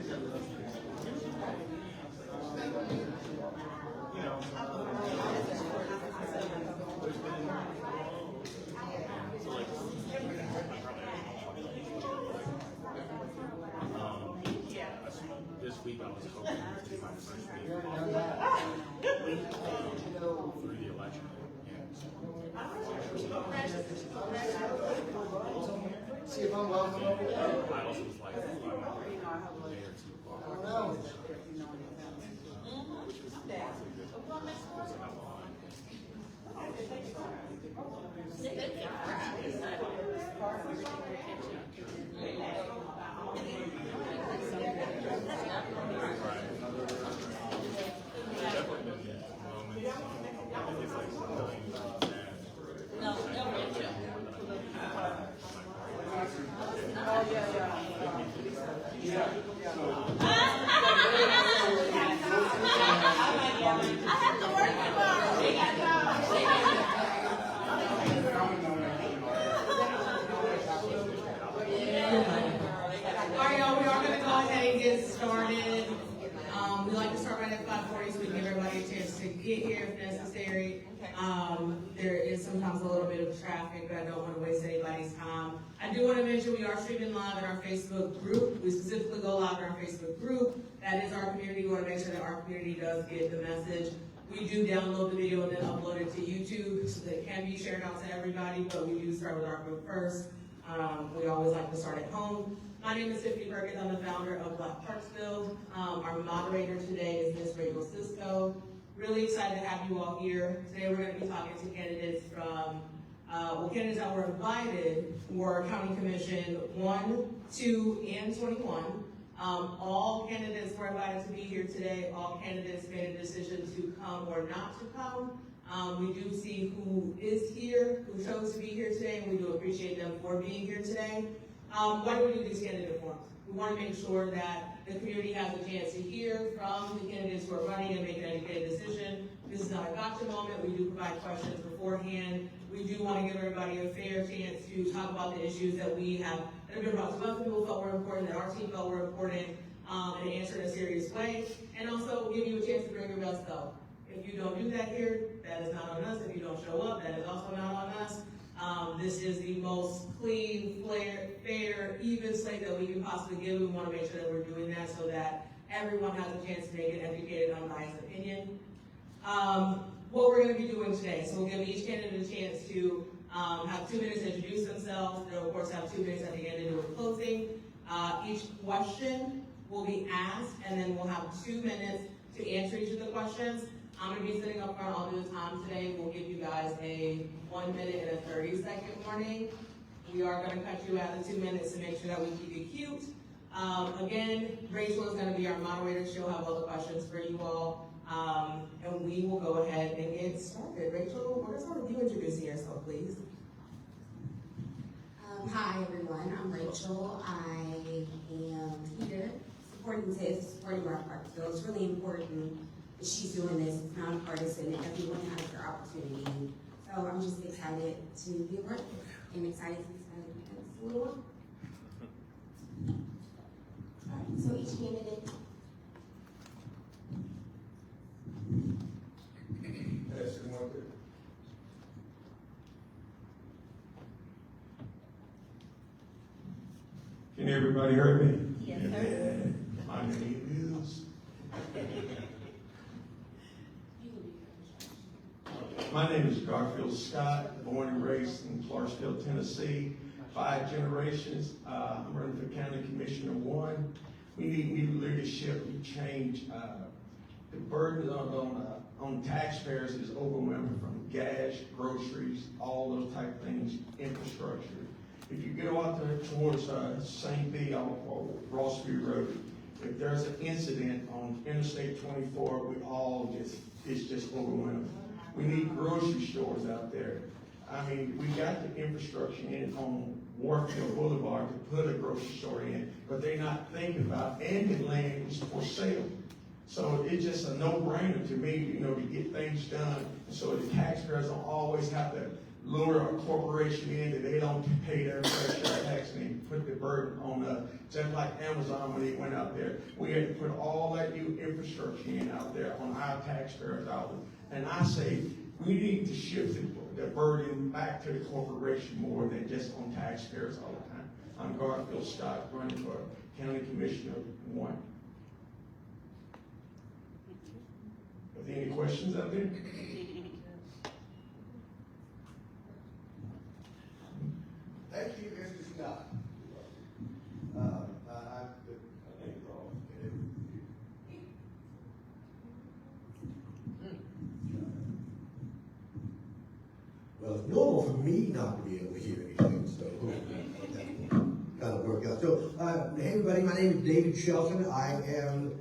This week I was hoping to be my first week through the election. See if I'm welcome over there. I also was like, a day or two apart. Which was awfully good. Because I lied. We like to start right at 5:40 so we give everybody a chance to get here if necessary. There is sometimes a little bit of traffic, but I don't want to waste anybody's time. I do want to mention we are streaming live in our Facebook group. We specifically go live in our Facebook group. That is our community. We want to make sure that our community does get the message. We do download the video and then upload it to YouTube so that it can be shared out to everybody, but we do start with our group first. We always like to start at home. My name is Tiffany Perkins. I'm the founder of Black Parksville. Our moderator today is Ms. Rachel Cisco. Really excited to have you all here. Today we're going to be talking to candidates from, candidates that were invited for County Commission 1, 2, and 21. All candidates were invited to be here today. All candidates made a decision to come or not to come. We do see who is here, who chose to be here today, and we do appreciate them for being here today. Why do we do these candidate forums? We want to make sure that the community has a chance to hear from the candidates who are running and make an educated decision. This is not a gotcha moment. We do provide questions beforehand. We do want to give everybody a fair chance to talk about the issues that we have that have been brought to us, that people felt were important, that our team felt were important, and answer in a serious way. And also give you a chance to bring your best self. If you don't do that here, that is not on us. If you don't show up, that is also not on us. This is the most clean, fair, even slate that we can possibly give. We want to make sure that we're doing that so that everyone has a chance to make an educated, unbiased opinion. What we're going to be doing today, so we'll give each candidate a chance to have 2 minutes to introduce themselves. They'll, of course, have 2 minutes at the end to do a closing. Each question will be asked, and then we'll have 2 minutes to answer each of the questions. I'm going to be sitting up front all the time today. We'll give you guys a 1 minute and a 30-second warning. We are going to cut you out of 2 minutes to make sure that we keep it cute. Again, Rachel is going to be our moderator. She'll have all the questions for you all. And we will go ahead and get started. Rachel, we're going to start with you introducing yourself, please. Hi, everyone. I'm Rachel. I am here supporting Tiff, supporting Black Parksville. It's really important that she's doing this. It's nonpartisan, and everyone has their opportunity. So I'm just excited to be a part of it. I'm excited because it's a little while. All right, so each candidate. Can everybody hear me? Yes, sir. My name is. My name is Garfield Scott, born and raised in Clarksville, Tennessee. 5 generations. I'm running for County Commissioner 1. We need new leadership. We change. The burden on taxpayers is overwhelming, from gas, groceries, all those type things, infrastructure. If you go out there towards St. B or Rossview Road, if there's an incident on Interstate 24, it's just overwhelming. We need grocery stores out there. I mean, we got the infrastructure in on Warfield Boulevard to put a grocery store in, but they're not thinking about ambient land is for sale. So it's just a no-brainer to me, to get things done, so the taxpayers don't always have to lure a corporation in that they don't pay their fair share of tax and they put the burden on us. Just like Amazon when they went out there. We had to put all that new infrastructure in out there on our taxpayers' dollars. And I say we need to shift the burden back to the corporation more than just on taxpayers all the time. I'm Garfield Scott, running for County Commissioner 1. Are there any questions out there? Thank you, Mr. Scott. Well, it's normal for me not to be able to hear anything, so that will kind of work out. So, hey everybody, my name is David Shelton. I am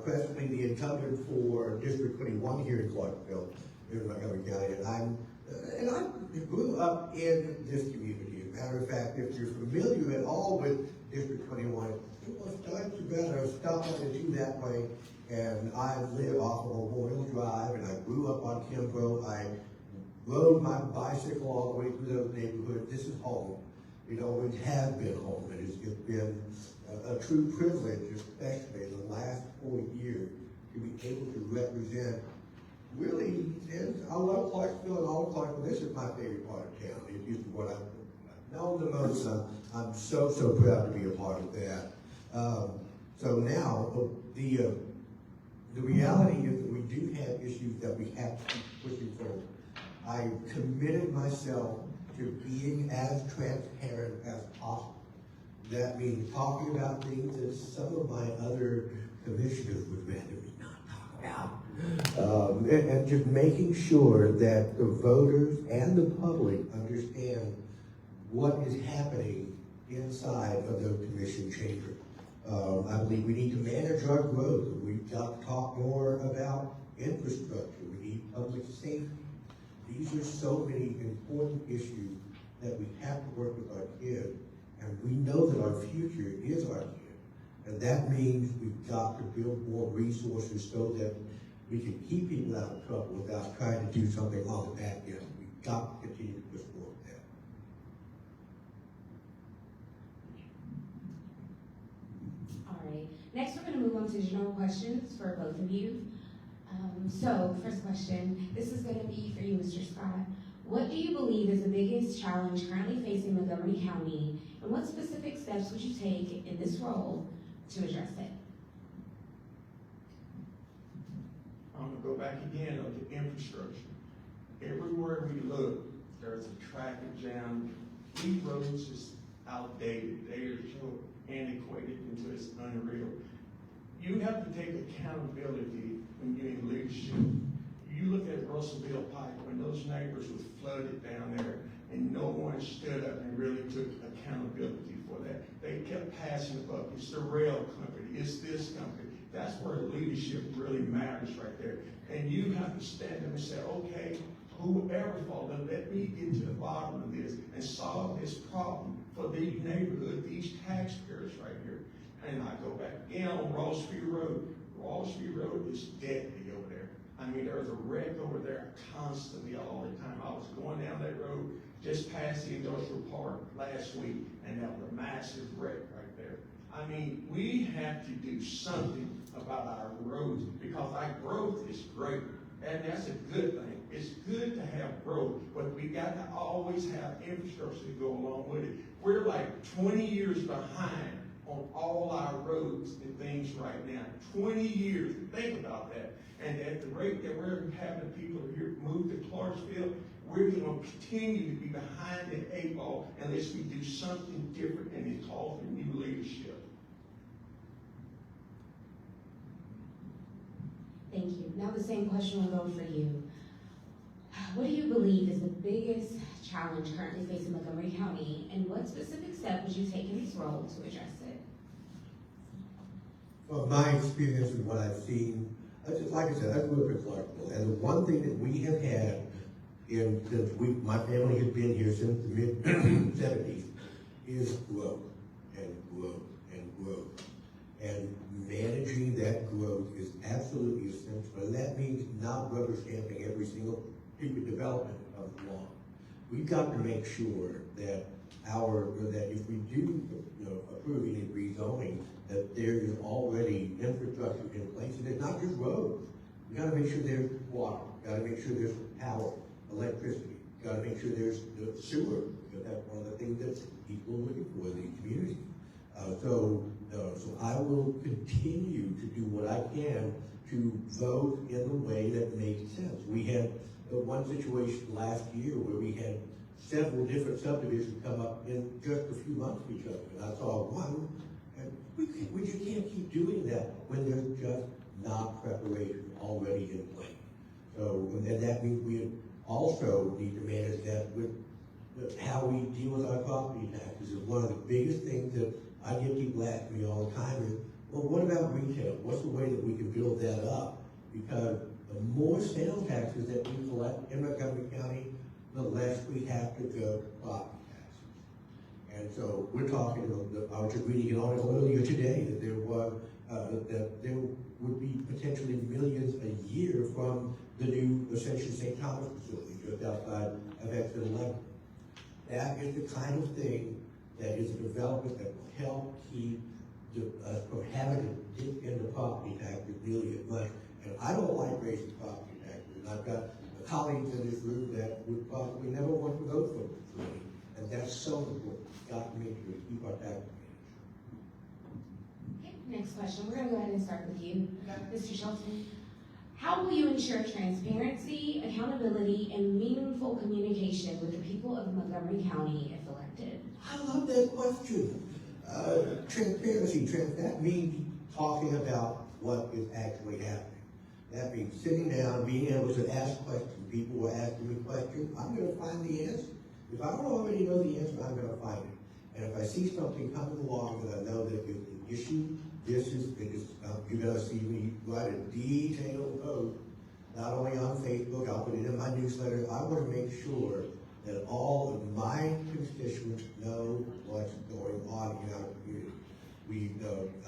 presently the incumbent for District 21 here in Clarksville, in Montgomery County, and I grew up in this community. As a matter of fact, if you're familiar at all with District 21, it was Dutch better stop on the 2 that way, and I live off of Memorial Drive, and I grew up on Kimbrough. I rode my bicycle all the way through those neighborhoods. This is home. You know, it has been home, and it's been a true privilege, especially in the last 4 years, to be able to represent. Really, I love Clarksville and all of Clarksville. This is my favorite part of town. It is what I've known the most. I'm so proud to be a part of that. So now, the reality is that we do have issues that we have to keep pushing forward. I committed myself to being as transparent as possible. That means talking about things that some of my other commissioners would rather me not talk about. And just making sure that the voters and the public understand what is happening inside of the commission chamber. I believe we need to manage our growth. We've got to talk more about infrastructure. We need public safety. These are so many important issues that we have to work with our kids, and we know that our future is our kids. And that means we've got to build more resources so that we can keep people out of trouble without trying to do something on the back end. We've got to continue to push forward that. All right. Next, we're going to move on to general questions for both of you. So, first question, this is going to be for you, Mr. Scott. What do you believe is the biggest challenge currently facing Montgomery County, and what specific steps would you take in this role to address it? I'm gonna go back again on the infrastructure. Everywhere we look, there's a traffic jam. These roads is outdated. They are so antiquated into it's unreal. You have to take accountability when you're in leadership. You look at Russellville Pike, when those neighbors were flooded down there, and no one stood up and really took accountability for that. They kept passing the buck. It's the rail company. It's this company. That's where leadership really matters right there. And you have to stand up and say, okay, whoever faulted, let me get to the bottom of this and solve this problem for these neighborhoods, these taxpayers right here. And I go back again on Ross Street Road. Ross Street Road is deadly over there. I mean, there's a wreck over there constantly all the time. I was going down that road just past the industrial park last week, and that was a massive wreck right there. I mean, we have to do something about our roads because our growth is great, and that's a good thing. It's good to have growth, but we got to always have infrastructure to go along with it. We're like 20 years behind on all our roads and things right now. 20 years. Think about that. And at the rate that we're having people here move to Clarksville, we're going to continue to be behind the 8 ball unless we do something different, and it calls for new leadership. Thank you. Now the same question will go for you. What do you believe is the biggest challenge currently facing Montgomery County, and what specific step would you take in this role to address it? Well, my experience and what I've seen, like I said, I grew up in Clarksville, and the one thing that we have had my family has been here since the mid-70s, is growth and growth and growth. And managing that growth is absolutely essential, and that means not rubber stamping every single development of the law. we've got to make sure that that if we do, approve any rezoning, that there is already infrastructure in place, and it's not just roads. We gotta make sure there's water, gotta make sure there's power, electricity, gotta make sure there's sewer, because that's one of the things that people are looking for in the community. So I will continue to do what I can to vote in the way that makes sense. We had one situation last year where we had several different subdivisions come up in just a few months of each other. And I saw one, and we just can't keep doing that when there's just not preparation already in place. So, and that means we also need to manage that with how we deal with our property taxes. Is one of the biggest things that I get people asking me all the time is, well, what about retail? What's the way that we can build that up? Because the more sales taxes that we collect in Montgomery County, the less we have to go to property taxes. And so we're talking, I was just reading an article earlier today that there would be potentially millions a year from the new Ascension St. Thomas facility just outside of Exit 11. That is the kind of thing that is a development that will help keep us from having to dip into property taxes nearly as much. And I don't like raising property taxes. And I've got colleagues in this room that would probably never want to vote for this, and that's so important. We've got to make sure we keep our taxes managed. Okay, next question. We're going to go ahead and start with you, Mr. Shelton. How will you ensure transparency, accountability, and meaningful communication with the people of Montgomery County if elected? I love that question. Transparency, that means talking about what is actually happening. That means sitting down, being able to ask questions. People will ask me questions. I'm going to find the answer. If I don't already know the answer, I'm going to find it. And if I see something coming along that I know that is an issue, you're going to see me write a detailed post, not only on Facebook, I'll put it in my newsletter. I want to make sure that all of my constituents know what's going on in our community.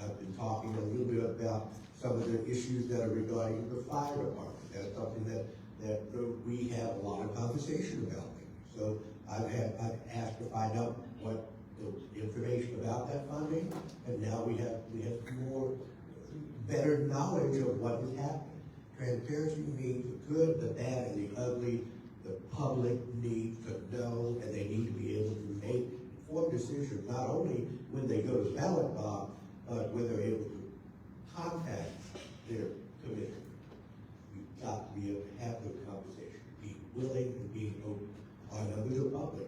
I've been talking a little bit about some of the issues that are regarding the fire department. That's something that we have a lot of conversation about. So I've asked to find out what the information about that funding, and now we have better knowledge of what is happening. Transparency means the good, the bad, and the ugly. The public needs to know, and they need to be able to make informed decisions, not only when they go to the ballot box, but when they're able to contact their commission. We've got to be able to have those conversations, be willing and being open. Our members of the public,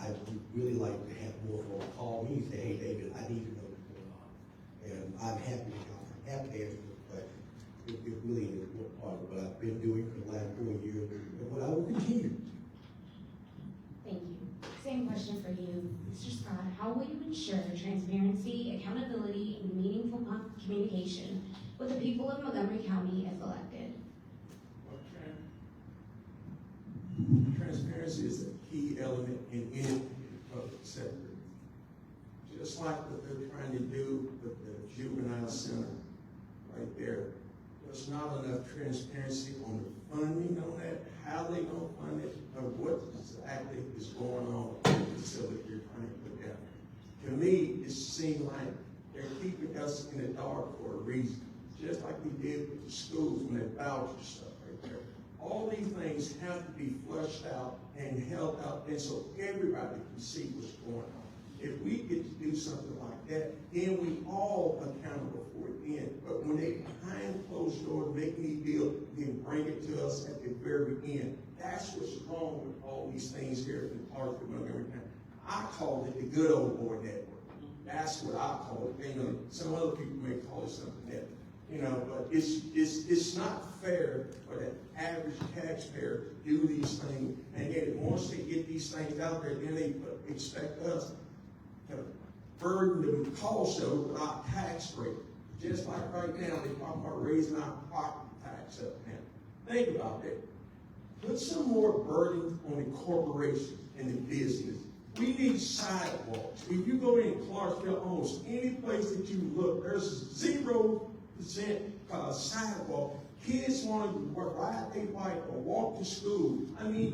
I would really like to have more folks call me and say, hey, David, I need to know what's going on. And I'm happy to help. I'm happy to answer those questions. It really is an important part of what I've been doing for the last 4 years and what I will continue. Thank you. Same question for you, Mr. Scott. How will you ensure transparency, accountability, and meaningful communication with the people of Montgomery County if elected? Transparency is a key element in any public sector. Just like what they're trying to do with the juvenile center right there. There's not enough transparency on the funding on that, how they gonna fund it, or what exactly is going on with the facility you're trying to put down. To me, it seems like they're keeping us in the dark for a reason, just like we did with the schools when they voucher stuff right there. All these things have to be flushed out and held out, and so everybody can see what's going on. If we get to do something like that, then we all accountable for it then. But when they behind closed doors make me deal, then bring it to us at the very end. That's what's wrong with all these things here in parts of Montgomery County. I call it the good old boy network. That's what I call it. You know, some other people may call it something else. You know, but it's not fair for the average taxpayer to do these things, and then once they get these things out there, then they expect us to burden the cost of it with our tax rate. Just like right now, they're talking about raising our property tax up now. Think about that. Put some more burden on the corporations and the business. We need sidewalks. If you go in Clarksville, almost any place that you look, there's zero sidewalk. Kids want to ride their bike or walk to school. I mean,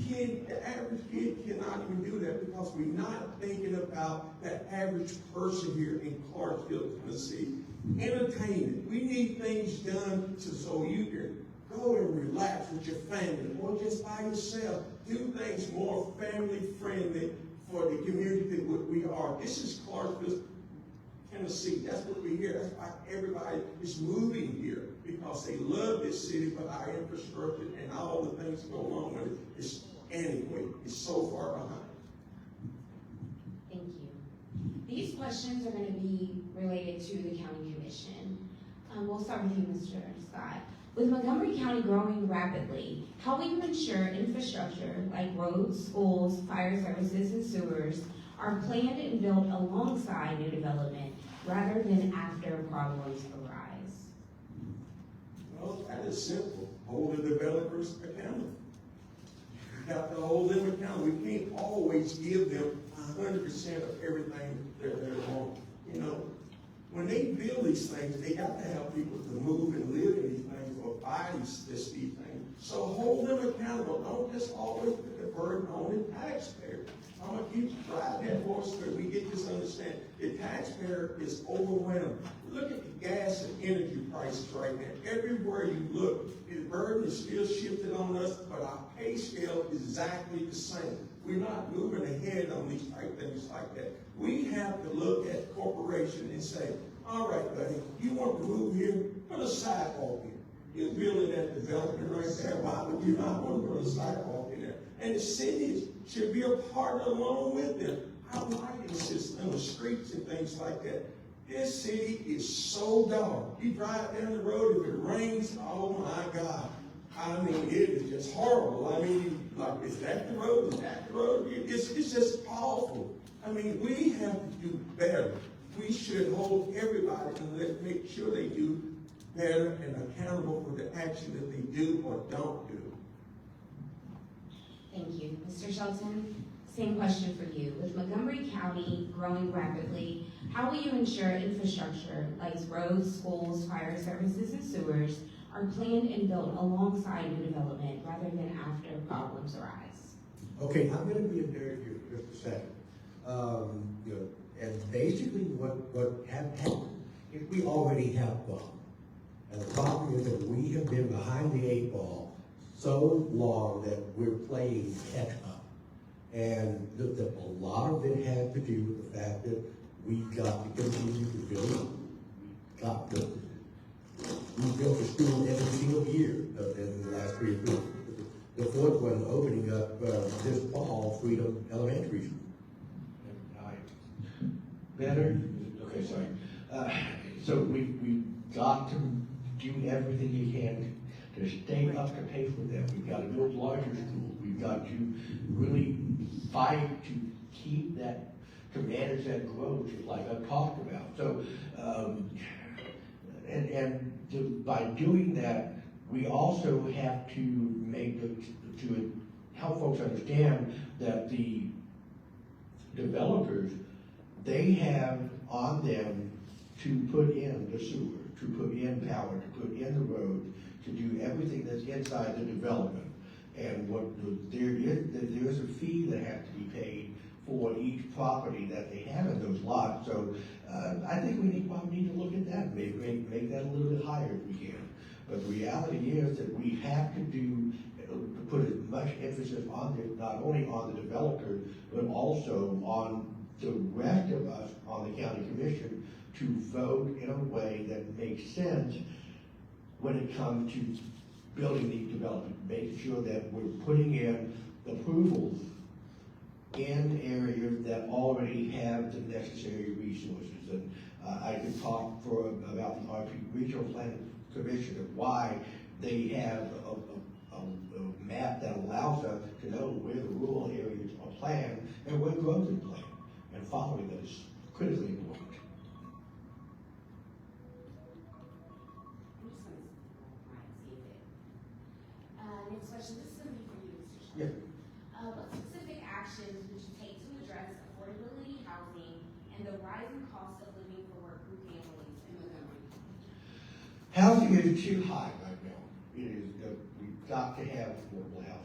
the average kid cannot even do that because we're not thinking about the average person here in Clarksville, Tennessee. Entertainment. We need things done so you can go and relax with your family or just by yourself. Do things more family friendly for the community that we are. This is Clarksville, Tennessee. That's what we hear. That's why everybody is moving here because they love this city, but our infrastructure and all the things that go along with it is antiquated. It's so far behind. Thank you. These questions are going to be related to the county commission. We'll start with you, Mr. Scott. With Montgomery County growing rapidly, how will you ensure infrastructure like roads, schools, fire services, and sewers are planned and built alongside new development rather than after problems arise? Well, that is simple. Hold the developers accountable. You have to hold them accountable. We can't always give them 100% of everything they're on. You know, when they build these things, they got to have people to move and live in these things or buy these things. So hold them accountable. Don't just always put the burden on the taxpayer. I'm going to keep driving that horse so we get this understanding. The taxpayer is overwhelmed. Look at the gas and energy prices right now. Everywhere you look, the burden is still shifted on us, but our pay scale is exactly the same. We're not moving ahead on these type things like that. We have to look at corporation and say, all right, buddy, you want to move here? Put a sidewalk in. You're building that development right there. Why would you not want to put a sidewalk in there? And the cities should be a partner along with them. Our lighting system, the streets and things like that. This city is so dark. You drive down the road, if it rains, oh my God. I mean, it is just horrible. I mean, like, is that the road? Is that the road? It's just awful. I mean, we have to do better. We should hold everybody and make sure they do better and accountable for the action that they do or don't do. Thank you. Mr. Shelton, same question for you. With Montgomery County growing rapidly, how will you ensure infrastructure like roads, schools, fire services, and sewers are planned and built alongside new development rather than after problems arise? Okay, I'm going to be in there here for just a second. You know, and basically what happened is we already have gone. And the problem is that we have been behind the 8 ball so long that we're playing catch up. And a lot of it had to do with the fact that we got to continue to build. We built a school every single year in the last 3 years. The fourth one opening up this fall, Freedom Elementary School. Better? Okay, sorry. So we've got to do everything you can to stay up to pace with them. We've got to build larger schools. We've got to really fight to keep that, to manage that growth, like I've talked about. So, by doing that, we also have to to help folks understand that the developers, they have on them to put in the sewer, to put in power, to put in the road, to do everything that's inside the development. And there is a fee that has to be paid for each property that they have in those lots. So I think we probably need to look at that, maybe make that a little bit higher if we can. But the reality is that we have to put as much emphasis on this, not only on the developer, but also on the rest of us on the county commission to vote in a way that makes sense when it comes to building these developments, making sure that we're putting in approvals in areas that already have the necessary resources. And I could talk about the RP Regional Planning Commission of why they have a map that allows us to know where the rural areas are planned and where growth is planned. And following that is critically important. Next question, this is going to be for you, Mr. Shelton. Yeah. What specific actions would you take to address affordability housing and the rising cost of living for working families in Montgomery? housing is too high right now. It is, we've got to have affordable housing.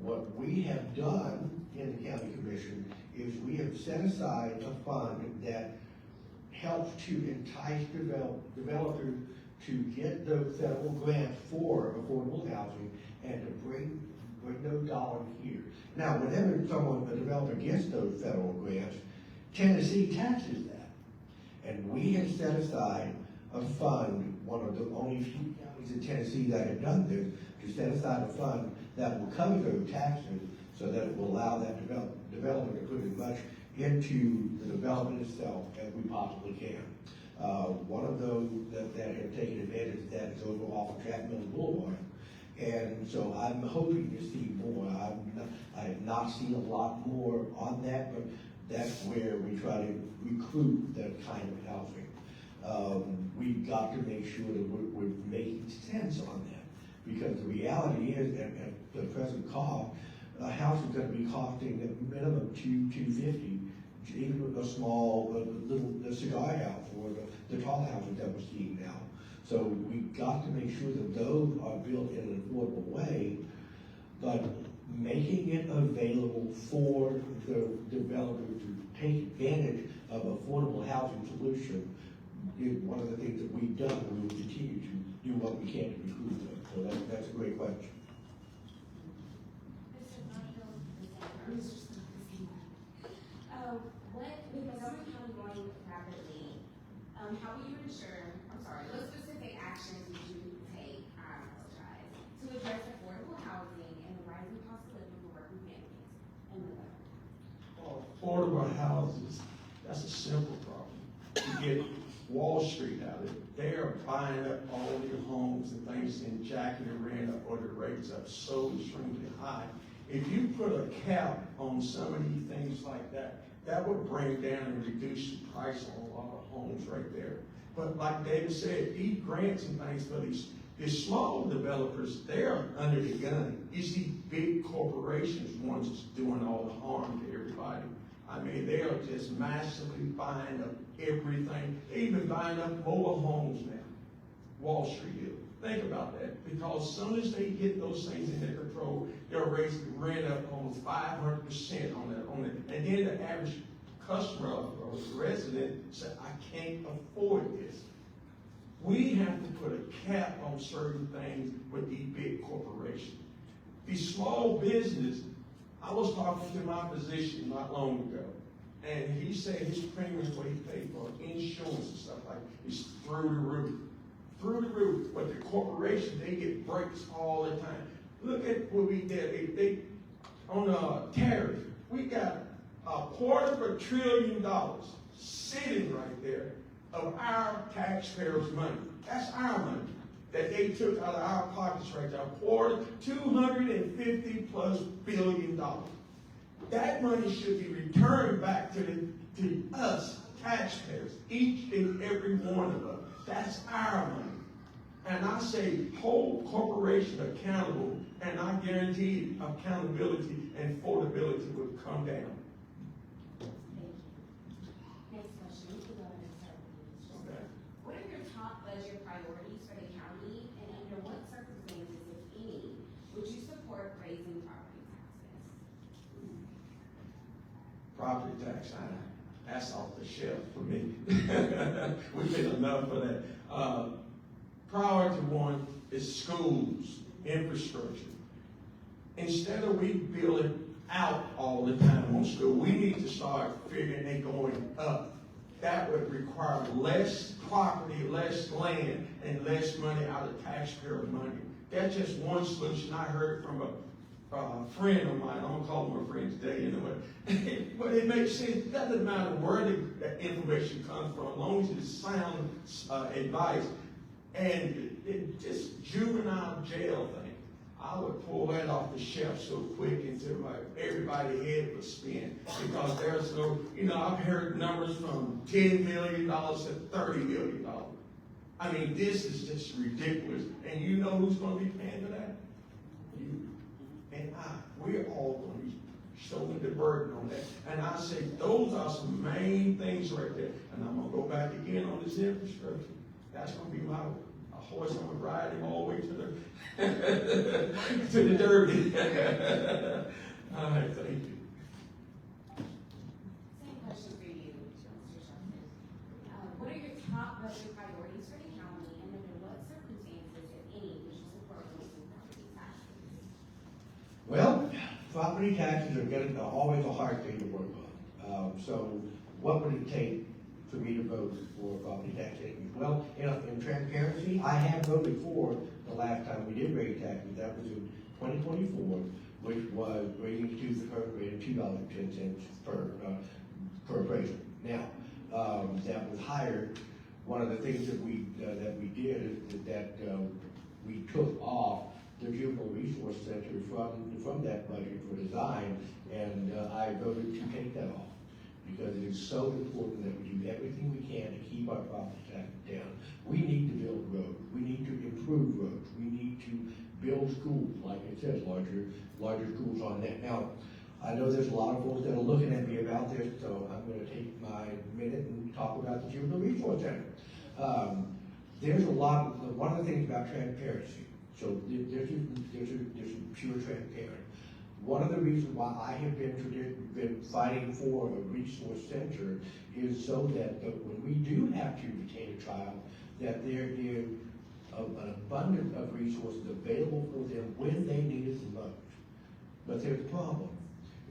What we have done in the county commission is we have set aside a fund that helps to entice developers to get the federal grants for affordable housing and to bring those dollars here. Now, whenever a developer gets those federal grants, Tennessee taxes that. And we have set aside a fund, one of the only few counties in Tennessee that have done this, to set aside a fund that will cover those taxes so that it will allow that developer to put as much into the development itself as we possibly can. One of those that have taken advantage of that is over off of Chapman Boulevard. And so I'm hoping to see more. I have not seen a lot more on that, but that's where we try to recruit that kind of housing. We've got to make sure that we're making sense on that, because the reality is that at the present cost, a house is going to be costing a minimum $250, even with a small little cigar house or the tall houses that we're seeing now. So we've got to make sure that those are built in an affordable way, but making it available for the developer to take advantage of affordable housing solution is one of the things that we've done, and we will continue to do what we can to recruit them. So that's a great question. With Montgomery County growing rapidly, how will you ensure, what specific actions would you take, to address affordable housing and the rising cost of living for working families in Montgomery? Well, affordable houses, that's a simple problem. You get Wall Street out of it. They are buying up all your homes and things and jacking the rent up or the rates up so extremely high. If you put a cap on some of these things like that, that would bring down and reduce the price on a lot of homes right there. But like David said, these grants and things for these small developers, they're under the gun. You see big corporations, ones that's doing all the harm to everybody. I mean, they are just massively buying up everything. They're even buying up mobile homes now. Wall Street is. Think about that. Because as soon as they get those things in their control, they'll raise the rent up almost 500% on that. And then the average customer or resident said, I can't afford this. We have to put a cap on certain things with these big corporations. These small business, I was talking to my physician not long ago, and he said his premiums, what he paid for insurance and stuff like that, is through the roof. Through the roof. But the corporation, they get breaks all the time. Look at what we did. On tariff, we got $250 billion sitting right there of our taxpayers' money. That's our money that they took out of our pockets right there. $250+ billion. That money should be returned back to us, taxpayers, each and every one of us. That's our money. And I say hold corporation accountable, and I guarantee accountability and affordability will come down. Next question, we can go ahead and start with you. Okay. What are your top budget priorities for the county, and under what circumstances, if any, would you support raising property taxes? Property tax, that's off the shelf for me. We did enough for that. Priority one is schools, infrastructure. Instead of we building out all the time on school, we need to start figuring they going up. That would require less property, less land, and less money out of taxpayer money. That's just one solution I heard from a friend of mine. I'm gonna call him a friend today anyway. But it makes sense. It doesn't matter where the information comes from, as long as it's sound advice. And just juvenile jail thing, I would pull that off the shelf so quick until everybody's head would spin. Because there's no, I've heard numbers from $10 million to $30 million. I mean, this is just ridiculous. And you know who's going to be paying for that? You and I. We're all going to be shouldering the burden on that. And I say those are some main things right there. And I'm going to go back again on this infrastructure. That's going to be my horse, I'm gonna ride him all the way to the, to the Derby. All right, thank you. Same question for you, Mr. Shelton. What are your top budget priorities for the county, and under what circumstances, if any, would you support raising property taxes? Well, property taxes are always a hard thing to work on. So what would it take for me to vote for property tax increase? Well, in transparency, I have voted for the last time we did raise taxes. That was in 2024, which was raising to the current rate of $2.10 per appraisal. Now, that was higher. One of the things that we did is that we took off the Juvenile Resource Center from that budget for design, and I voted to take that off because it is so important that we do everything we can to keep our property taxes down. We need to build roads. We need to improve roads. We need to build schools, like it says, larger schools on that. Now, I know there's a lot of folks that are looking at me about this, so I'm going to take my minute and talk about the Juvenile Resource Center. There's one of the things about transparency. So there's pure transparent. One of the reasons why I have been fighting for a resource center is so that when we do have to retain a child, that there is an abundance of resources available for them when they need it the most. But there's a problem.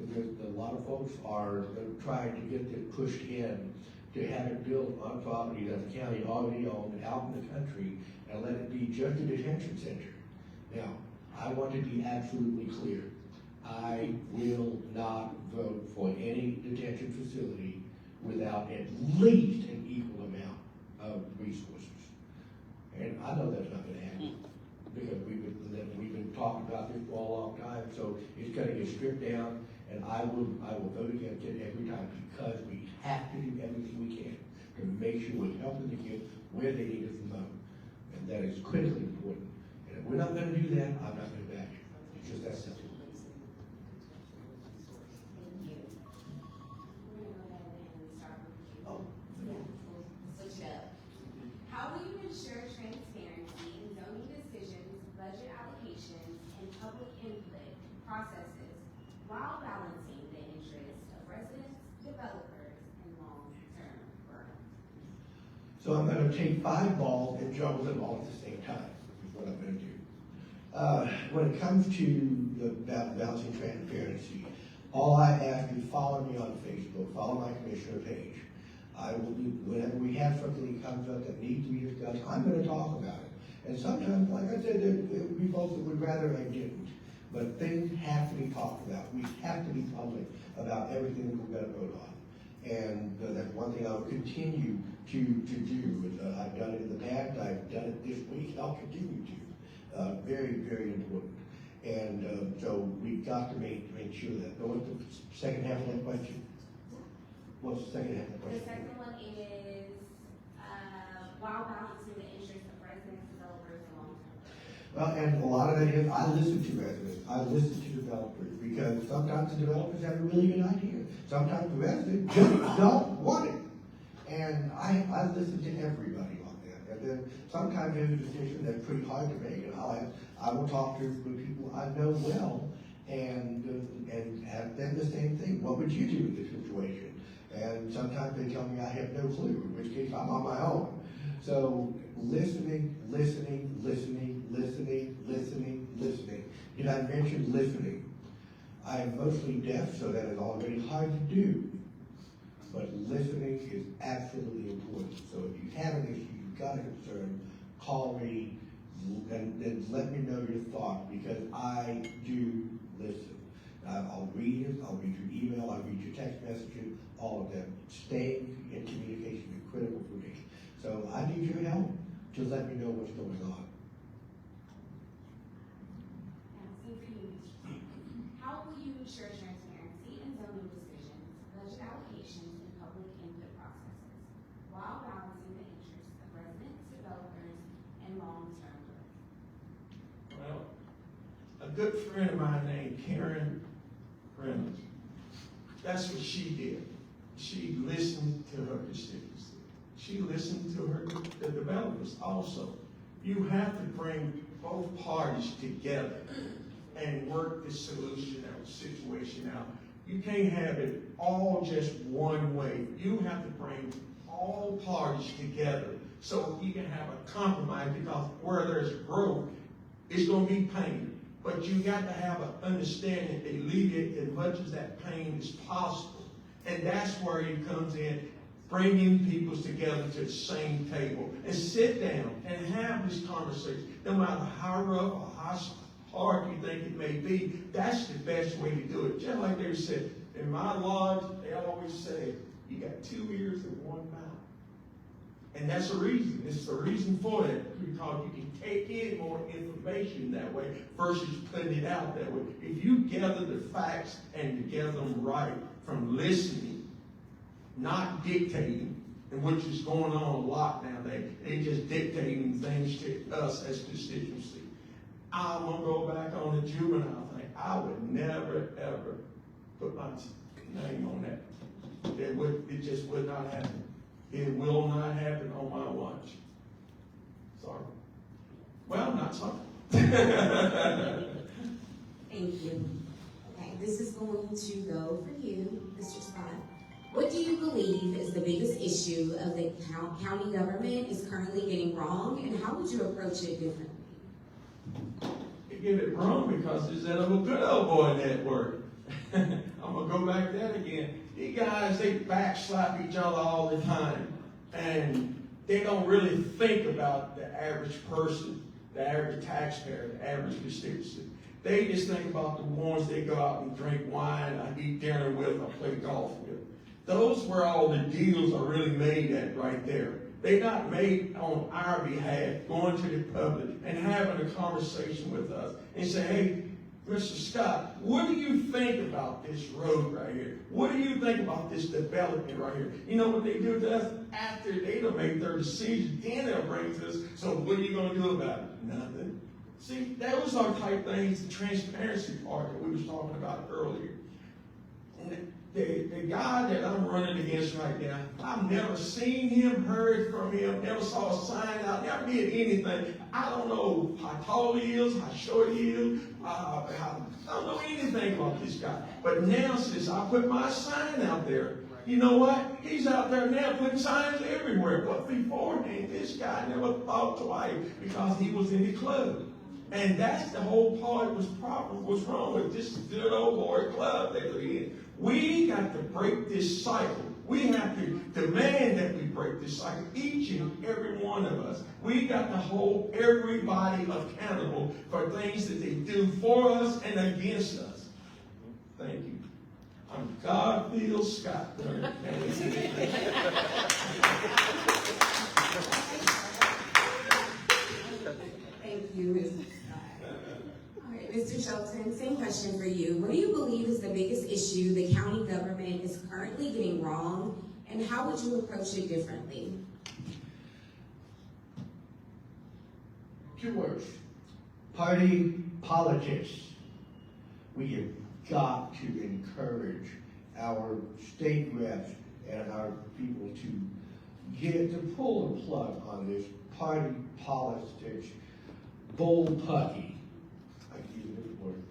A lot of folks are trying to get this pushed in to have it built on property that the county already owned out in the country and let it be just a detention center. Now, I want to be absolutely clear. I will not vote for any detention facility without at least an equal amount of resources. And I know that's not going to happen because we've been talking about this for a long time. So it's going to get stripped down, and I will vote against it every time because we have to do everything we can to make sure we're helping the kids where they need us the most, and that is critically important. And if we're not going to do that, I'm not going to back it. It's just that simple. Thank you. We're gonna go ahead and start with you. Oh. Yeah, we'll switch it up. How will you ensure transparency in zoning decisions, budget allocations, and public input processes while balancing the interests of residents, developers, and long-term growth? So I'm going to take 5 balls and juggle them all at the same time, is what I'm going to do. When it comes to the balancing transparency, all I ask is follow me on Facebook, follow my commissioner page. I will be, whenever we have something that comes up that needs to be discussed, I'm going to talk about it. And sometimes, like I said, there would be folks that would rather I didn't. But things have to be talked about. We have to be public about everything that we're going to vote on. And that's one thing I will continue to do. I've done it in the past, I've done it this week, I'll continue to. Very, very important. And so we've got to make sure that. What's the second half of that question? What's the second half of the question? The second one is, while balancing the interests of residents, developers, and long-term growth. Well, and a lot of that is, I listen to residents, I listen to developers, because sometimes the developers have a really good idea. Sometimes the residents just don't want it. And I listen to everybody on that. And then sometimes there's a decision that's pretty hard to make, and I will talk to the people I know well and have them the same thing. What would you do in this situation? And sometimes they tell me I have no clue, in which case I'm on my own. So listening. Did I mention listening? I am mostly deaf, so that is already hard to do. But listening is absolutely important. So if you have an issue, you've got a concern, call me and let me know your thought, because I do listen. I'll read it, I'll read your email, I'll read your text messages, all of them. Staying in communication is critical for me. So I need your help to let me know what's going on. Same for you. How will you ensure transparency in zoning decisions, budget allocations, and public input processes while balancing the interests of residents, developers, and long-term growth? Well, a good friend of mine named Karen Reynolds, that's what she did. She listened to her constituency. She listened to the developers also. You have to bring both parties together and work this solution out, situation out. You can't have it all just one way. You have to bring all parties together so you can have a compromise, because where there's growth, it's going to be pain. But you got to have an understanding, alleviate as much as that pain is possible. And that's where it comes in, bringing people together to the same table and sit down and have this conversation. No matter how rough or how hard you think it may be, that's the best way to do it. Just like they said, in my lodge, they always say, you got 2 ears and 1 mouth. And that's the reason. It's the reason for that, because you can take in more information that way versus putting it out that way. If you gather the facts and gather them right from listening, not dictating, and which is going on a lot nowadays, they just dictating things to us as constituency. I'm going to go back on the juvenile thing. I would never, ever put my name on that. It just would not happen. It will not happen on my watch. Sorry. Well, not sorry. Thank you. Okay, this is going to go for you, Mr. Scott. What do you believe is the biggest issue of the county government is currently getting wrong, and how would you approach it differently? They get it wrong because it's that little good old boy network. I'm going to go back to that again. These guys, they backslap each other all the time. And they don't really think about the average person, the average taxpayer, the average constituency. They just think about the ones they go out and drink wine, I eat dinner with, I play golf with. Those where all the deals are really made at right there. They're not made on our behalf, going to the public and having a conversation with us and say, hey, Mr. Scott, what do you think about this road right here? What do you think about this development right here? You know what they do to us? After they don't make their decision, then they'll bring to us, so what are you going to do about it? Nothing. See, those are type things, the transparency part that we was talking about earlier. And the guy that I'm running against right now, I've never seen him, heard from him, never saw a sign out, never did anything. I don't know how tall he is, how short he is, I don't know anything about this guy. But now, since I put my sign out there, you know what? He's out there now putting signs everywhere. But beforehand, this guy never thought twice because he was in the club. And that's the whole part was wrong with this good old boy club that we're in. We got to break this cycle. We have to demand that we break this cycle, each and every one of us. We got to hold everybody accountable for things that they do for us and against us. Thank you. I'm Garfield Scott. Thank you, Mr. Scott. All right, Mr. Shelton, same question for you. What do you believe is the biggest issue the county government is currently getting wrong, and how would you approach it differently? 2 words. Party politics. We have got to encourage our state reps and our people to pull the plug on this party politics bullpucky. I use this word.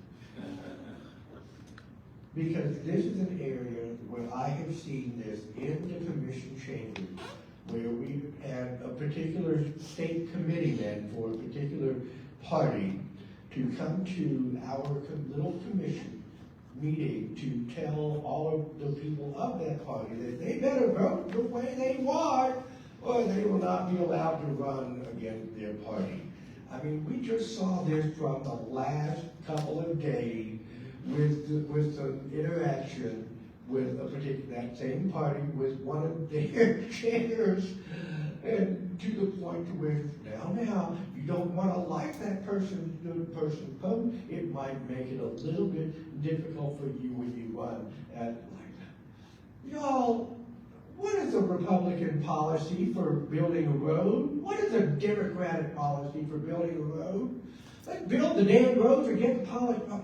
Because this is an area where I have seen this in the commission chamber, where we've had a particular state committeeman for a particular party to come to our little commission meeting to tell all of the people of that party that they better vote the way they want, or they will not be allowed to run against their party. I mean, we just saw this from the last couple of days with some interaction with that same party with one of their chairs, and to the point to where now you don't want to like that person vote. It might make it a little bit difficult for you when you run at y'all. What is a Republican policy for building a road? What is a Democratic policy for building a road? Let's build the damn roads or get the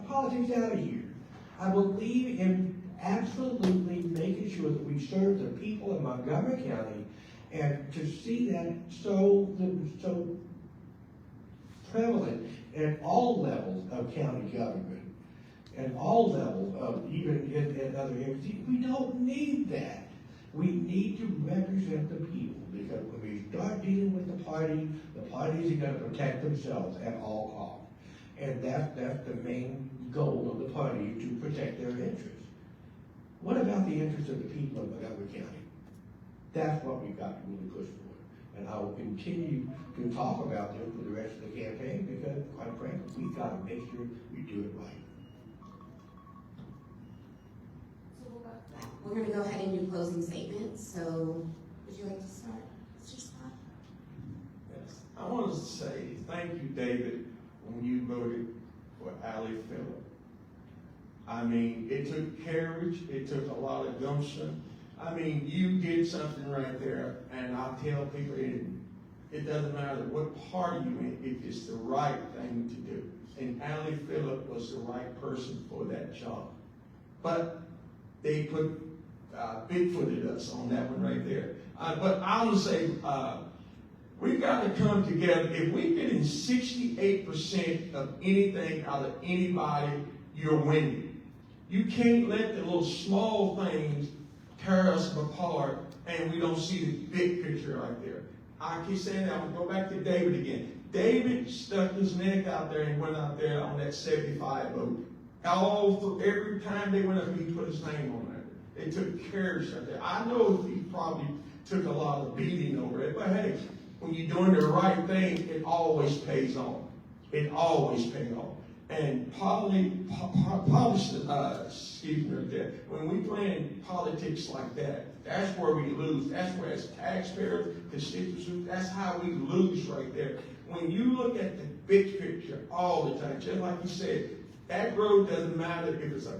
politics out of here. I believe in absolutely making sure that we serve the people of Montgomery County, and to see that so prevalent at all levels of county government and all levels of even in other areas. We don't need that. We need to represent the people, because when we start dealing with the parties are going to protect themselves at all costs. And that's the main goal of the party, to protect their interests. What about the interests of the people of Montgomery County? That's what we've got to really push for. And I will continue to talk about them for the rest of the campaign, because quite frankly, we've got to make sure we do it right. We're gonna go ahead and do closing statements, so would you like to start, Mr. Scott? Yes. I want to say thank you, David, when you voted for Ali Phillip. I mean, it took courage, it took a lot of gumption. I mean, you did something right there, and I tell people it doesn't matter what party you're in, if it's the right thing to do. And Ali Phillip was the right person for that job. But they put bigfooted us on that one right there. But I would say we've got to come together. If we get in 68% of anything out of anybody, you're winning. You can't let the little small things tear us apart, and we don't see the big picture right there. I keep saying that. I'm going to go back to David again. David stuck his neck out there and went out there on that 75 vote. Every time they went up, he put his name on there. They took courage out there. I know he probably took a lot of beating over it, but hey, when you're doing the right thing, it always pays off. It always pays off. And when we play in politics like that, that's where we lose. That's where, as taxpayers, constituents, that's how we lose right there. When you look at the big picture all the time, just like you said, that road doesn't matter if it's a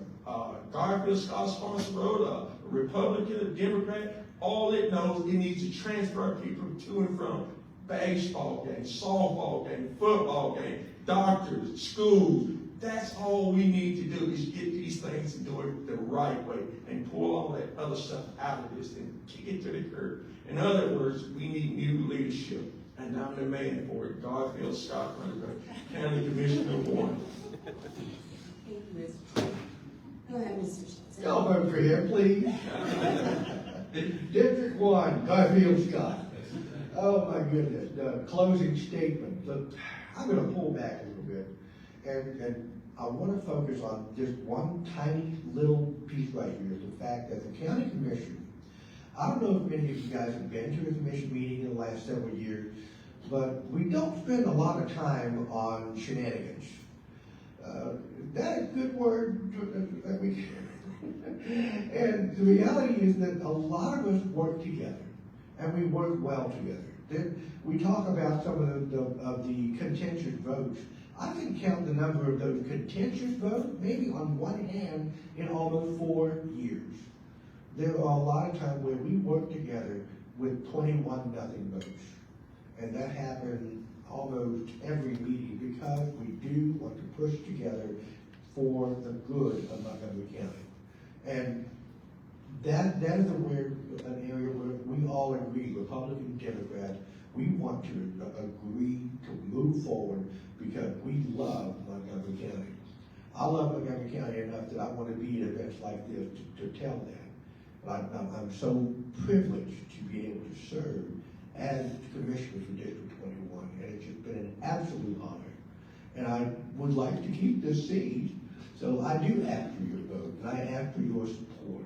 Garfield Scott sponsored road, a Republican, a Democrat. All it knows, it needs to transfer people to and from baseball games, softball games, football games, doctors, schools. That's all we need to do, is get these things and do it the right way and pull all that other stuff out of this and kick it to the curb. In other words, we need new leadership, and I'm the man for it. Garfield Scott, County Commissioner 1. Thank you, Mr. Go ahead, Mr. Johnson. Y'all vote for him, please. District 1, Garfield Scott. Oh my goodness, the closing statement. Look, I'm going to pull back a little bit, and I want to focus on just one tiny little piece right here, the fact that the county commission, I don't know if many of you guys have been to a commission meeting in the last several years, but we don't spend a lot of time on shenanigans. That is a good word. And the reality is that a lot of us work together, and we work well together. Then we talk about some of the contentious votes. I can count the number of those contentious votes maybe on one hand in almost 4 years. There are a lot of times where we work together with 21-0 votes, and that happened almost every meeting, because we do want to push together for the good of Montgomery County. And that is an area where we all agree, Republican, Democrat, we want to agree to move forward, because we love Montgomery County. I love Montgomery County enough that I want to be at events like this to tell that. But I'm so privileged to be able to serve as Commissioner for District 21, and it's just been an absolute honor. And I would like to keep this seat, so I do ask for your vote, and I ask for your support.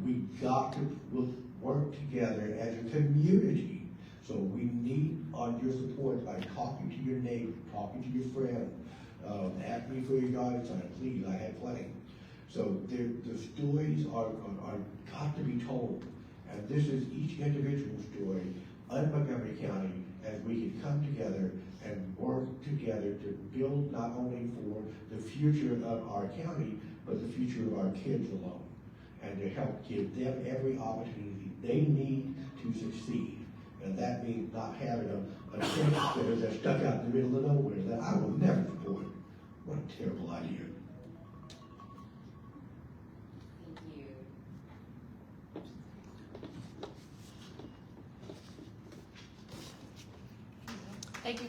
We've got to work together as a community, so we need your support by talking to your neighbor, talking to your friend. Ask me for your yard sign, please, I have plenty. So the stories are got to be told, and this is each individual story in Montgomery County, as we can come together and work together to build not only for the future of our county, but the future of our kids alone, and to help give them every opportunity they need to succeed. And that means not having a center that's stuck out in the middle of nowhere that I will never support. What a terrible idea. Thank you. Thank you,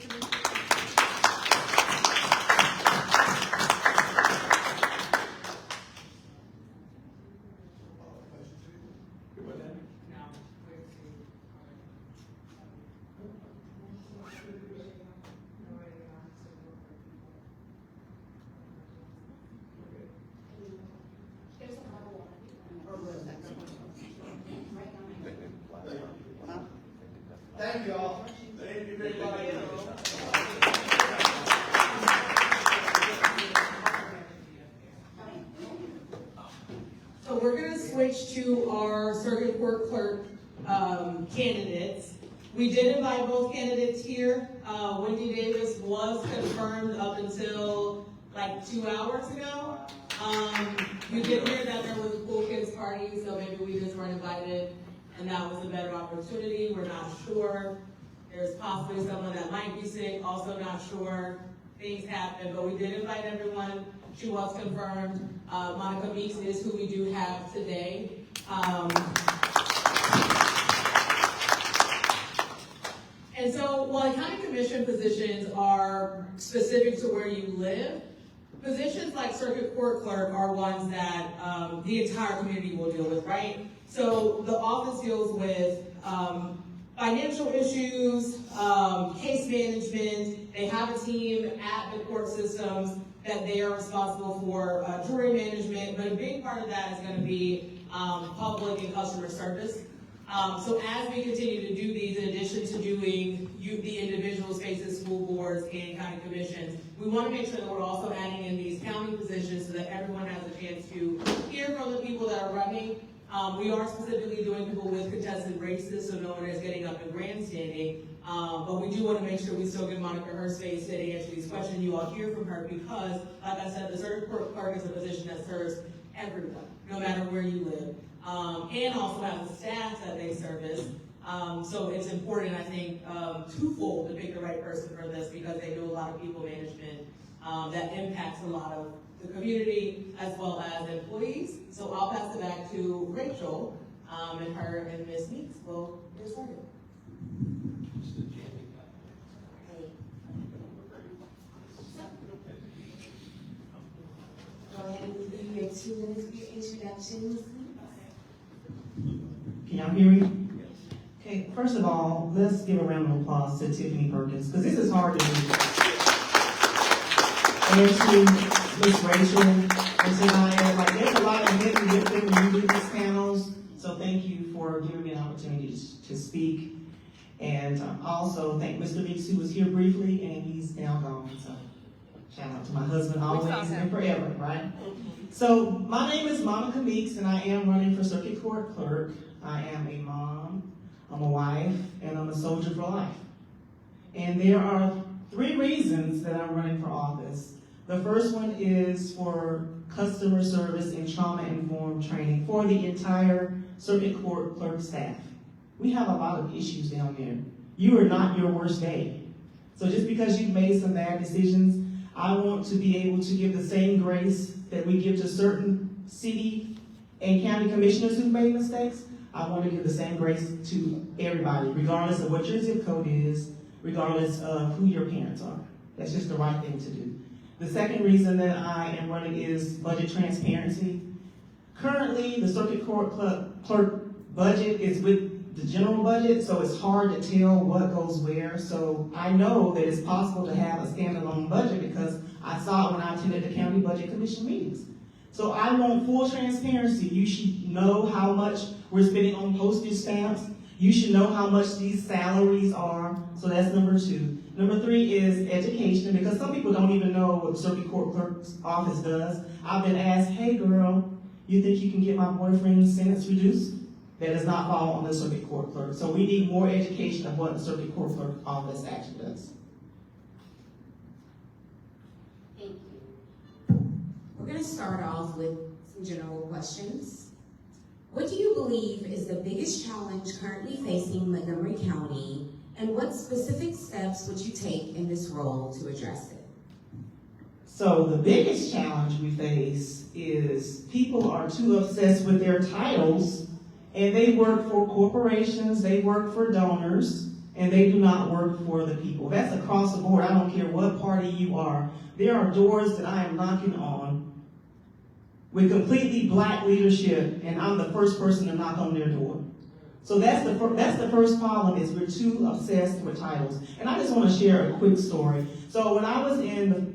Thank you all. Thank you very much. So we're gonna switch to our circuit court clerk candidates. We did invite both candidates here. Wendy Davis was confirmed up until like 2 hours ago. You did hear that there was a cool kids party, so maybe we just weren't invited and that was a better opportunity. We're not sure. There's possibly someone that might be sick, also not sure. Things happen, but we did invite everyone. She was confirmed. Monica Meeks is who we do have today. And so while county commission positions are specific to where you live, positions like circuit court clerk are ones that the entire community will deal with, right? So the office deals with financial issues, case management. They have a team at the court systems that they are responsible for jury management, but a big part of that is going to be public and customer service. So as we continue to do these, in addition to doing the individual spaces, school boards, and county commissions, we want to make sure that we're also adding in these county positions so that everyone has a chance to hear from the people that are running. We are specifically doing people with contested races, so no one is getting up and grandstanding. But we do want to make sure we still give Monica her space to answer these questions. You all hear from her because, like I said, the circuit court clerk is a position that serves everyone, no matter where you live. And also has a staff that they service. So it's important, I think, twofold to pick the right person for this because they do a lot of people management that impacts a lot of the community as well as employees. So I'll pass it back to Rachel, and her and Ms. Meeks will get started. Go ahead and give you 2 minutes for your introductions. Can y'all hear me? Okay, first of all, let's give a round of applause to Tiffany Perkins, because this is hard to do. And to Miss Rachel and Tanaya, like there's a lot of heavy lifting when you do these panels, so thank you for giving me an opportunity to speak. And also thank Mr. Meeks, who was here briefly, and he's now gone, so shout out to my husband always and forever, right? So my name is Monica Meeks, and I am running for Circuit Court Clerk. I am a mom, I'm a wife, and I'm a soldier for life. And there are 3 reasons that I'm running for office. The first one is for customer service and trauma-informed training for the entire Circuit Court Clerk staff. We have a lot of issues down there. You are not your worst day. So just because you've made some bad decisions, I want to be able to give the same grace that we give to certain city and county commissioners who've made mistakes. I want to give the same grace to everybody, regardless of what your zip code is, regardless of who your parents are. That's just the right thing to do. The second reason that I am running is budget transparency. Currently, the Circuit Court Clerk budget is with the general budget, so it's hard to tell what goes where. So I know that it's possible to have a standalone budget because I saw it when I attended the County Budget Commission meetings. So I want full transparency. You should know how much we're spending on postage stamps. You should know how much these salaries are. So that's number 2. Number 3 is education, because some people don't even know what the Circuit Court Clerk's office does. I've been asked, hey girl, you think you can get my boyfriend's sentence reduced? That does not fall on the Circuit Court Clerk. So we need more education of what the Circuit Court Clerk office actually does. Thank you. We're going to start off with some general questions. What do you believe is the biggest challenge currently facing Montgomery County, and what specific steps would you take in this role to address it? So the biggest challenge we face is people are too obsessed with their titles, and they work for corporations, they work for donors, and they do not work for the people. That's across the board. I don't care what party you are. There are doors that I am knocking on with completely black leadership, and I'm the first person to knock on their door. So that's the first problem, is we're too obsessed with titles. And I just want to share a quick story. So when I was in the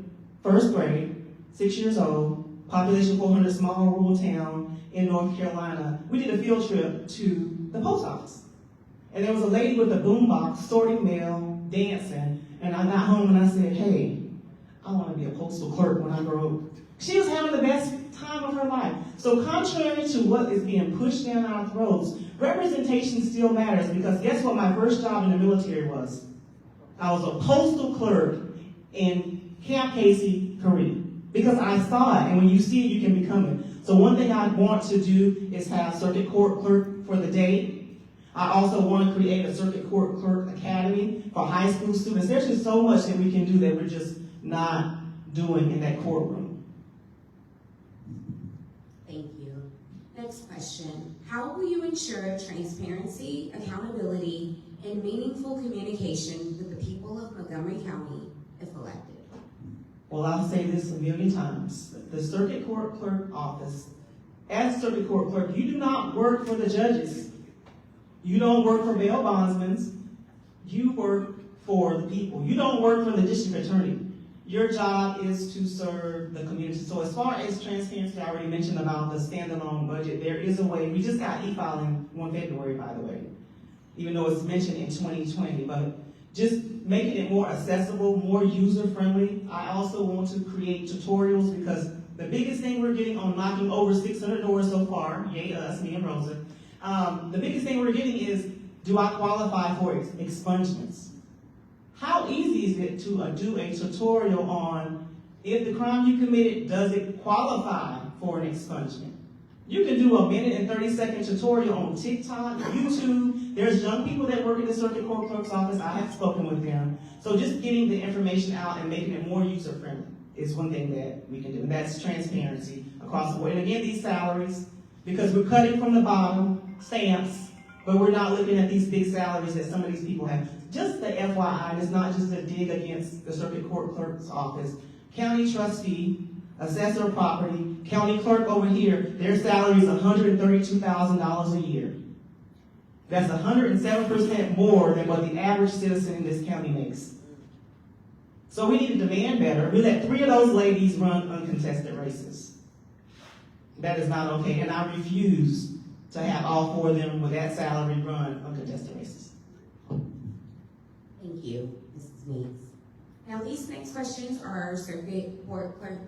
first grade, 6 years old, population 400, small rural town in North Carolina, we did a field trip to the post office. And there was a lady with a boombox sorting mail, dancing, and I got home and I said, hey, I want to be a postal clerk when I grow up. She was having the best time of her life. So contrary to what is being pushed down our throats, representation still matters, because guess what my first job in the military was? I was a postal clerk in Camp Casey, Korea, because I saw it, and when you see it, you can become it. So one thing I want to do is have circuit court clerk for the day. I also want to create a circuit court clerk academy for high school students. There's just so much that we can do that we're just not doing in that courtroom. Thank you. Next question. How will you ensure transparency, accountability, and meaningful communication with the people of Montgomery County if elected? Well, I'll say this a million times. The circuit court clerk office, as circuit court clerk, you do not work for the judges. You don't work for bail bondsmen. You work for the people. You don't work for the district attorney. Your job is to serve the community. So as far as transparency, I already mentioned about the standalone budget. There is a way. We just got e-filing 1 February, by the way, even though it's mentioned in 2020. But just making it more accessible, more user-friendly. I also want to create tutorials, because the biggest thing we're getting on knocking over 600 doors so far, yay us, me and Rosa, the biggest thing we're getting is, do I qualify for expungements? How easy is it to do a tutorial on, if the crime you committed, does it qualify for an expungement? You can do a 1 and 30-second tutorial on TikTok, YouTube. There's young people that work in the circuit court clerk's office. I have spoken with them. So just getting the information out and making it more user-friendly is one thing that we can do. And that's transparency across the board. And again, these salaries, because we're cutting from the bottom, stamps, but we're not looking at these big salaries that some of these people have. Just the FYI, and it's not just a dig against the circuit court clerk's office. County trustee, assessor of property, county clerk over here, their salary is $132,000 a year. That's 107% more than what the average citizen in this county makes. So we need to demand better. We let 3 of those ladies run uncontested races. That is not okay, and I refuse to have all 4 of them with that salary run uncontested races. Thank you, Mrs. Meeks. Now, these next questions are our circuit court clerk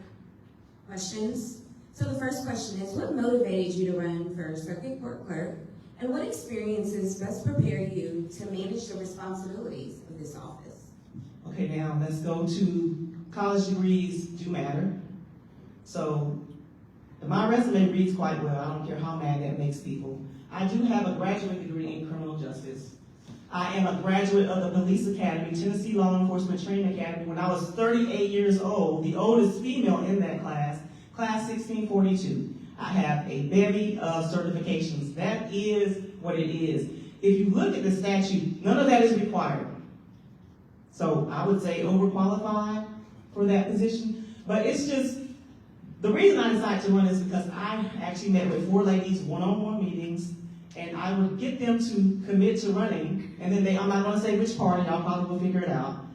questions. So the first question is, what motivated you to run for circuit court clerk, and what experiences best prepare you to manage the responsibilities of this office? Okay, now let's go to college degrees do matter. So my resume reads quite well. I don't care how mad that makes people. I do have a graduate degree in criminal justice. I am a graduate of the Police Academy, Tennessee Law Enforcement Training Academy. When I was 38 years old, the oldest female in that class, class 1642. I have a bevy of certifications. That is what it is. If you look at the statute, none of that is required. So I would say overqualified for that position. But it's just, the reason I decided to run is because I actually met with 4 ladies, one-on-one meetings, and I would get them to commit to running, and then I'm not going to say which party, y'all probably will figure it out.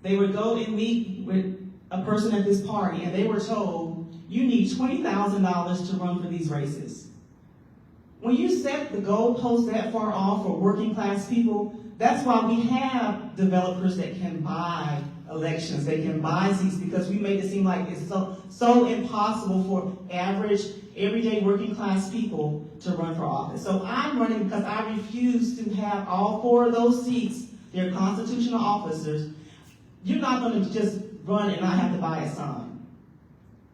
They would go and meet with a person at this party, and they were told, you need $20,000 to run for these races. When you set the goalpost that far off for working class people, that's why we have developers that can buy elections, they can buy seats, because we make it seem like it's so impossible for average, everyday working class people to run for office. So I'm running because I refuse to have all 4 of those seats. They're constitutional officers. You're not going to just run and not have to buy a sign.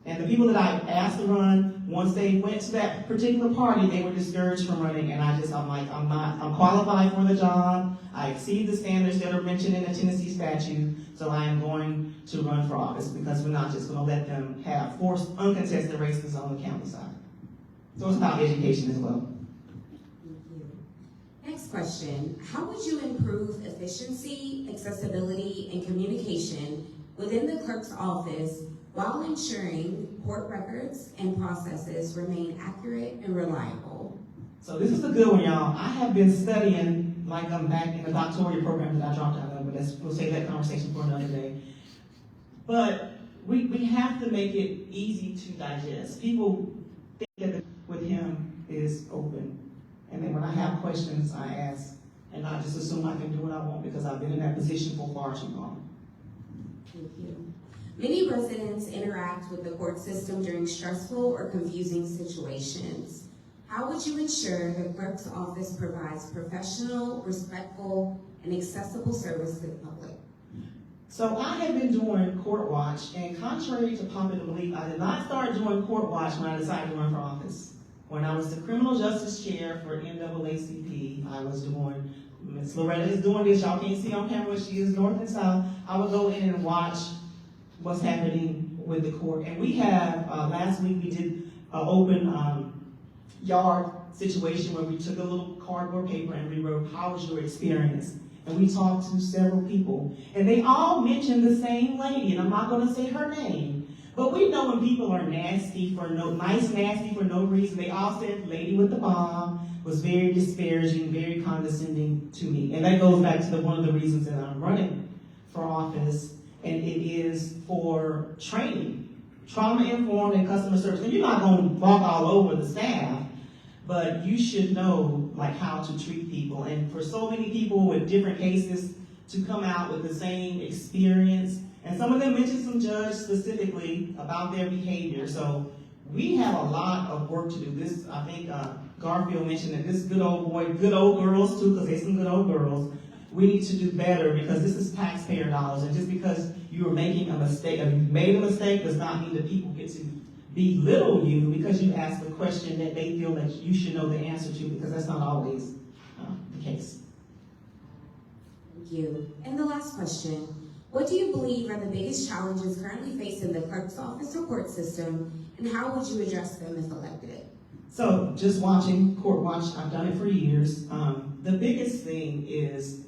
And the people that I asked to run, once they went to that particular party, they were discouraged from running. And I'm qualified for the job. I exceed the standards that are mentioned in the Tennessee statute. So I am going to run for office, because we're not just going to let them have forced uncontested races on the county side. So it's about education as well. Thank you. Next question, how would you improve efficiency, accessibility, and communication within the clerk's office while ensuring court records and processes remain accurate and reliable? So this is a good one, y'all. I have been studying, like I'm back in the doctoral program that I dropped out of, but we'll save that conversation for another day. But we have to make it easy to digest. People think that with him is open. And then when I have questions, I ask, and I just assume I can do what I want because I've been in that position for far too long. Thank you. Many residents interact with the court system during stressful or confusing situations. How would you ensure the clerk's office provides professional, respectful, and accessible service to the public? So I have been doing court watch, and contrary to popular belief, I did not start doing court watch when I decided to run for office. When I was the criminal justice chair for NAACP, I was doing, Ms. Loretta is doing this, y'all can't see on camera, she is north and south. I would go in and watch what's happening with the court. And we have, last week we did an open yard situation where we took a little cardboard paper and we wrote, how was your experience? And we talked to several people. And they all mentioned the same lady, and I'm not gonna say her name. But we know when people are nasty for no reason. They all said, lady with the bomb was very disparaging, very condescending to me. And that goes back to one of the reasons that I'm running for office, and it is for training, trauma-informed and customer service. And you're not gonna walk all over the staff, but you should know like how to treat people. And for so many people with different cases to come out with the same experience, and some of them mentioned some judge specifically about their behavior. So we have a lot of work to do. This, I think Garfield mentioned that this good old boy, good old girls too, because they're some good old girls. We need to do better because this is taxpayer dollars. And just because you are making a mistake, or you've made a mistake, does not mean that people get to belittle you because you ask a question that they feel that you should know the answer to, because that's not always the case. Thank you. And the last question. What do you believe are the biggest challenges currently facing the clerk's office or court system, and how would you address them if elected? So, just watching Court Watch, I've done it for years. The biggest thing is,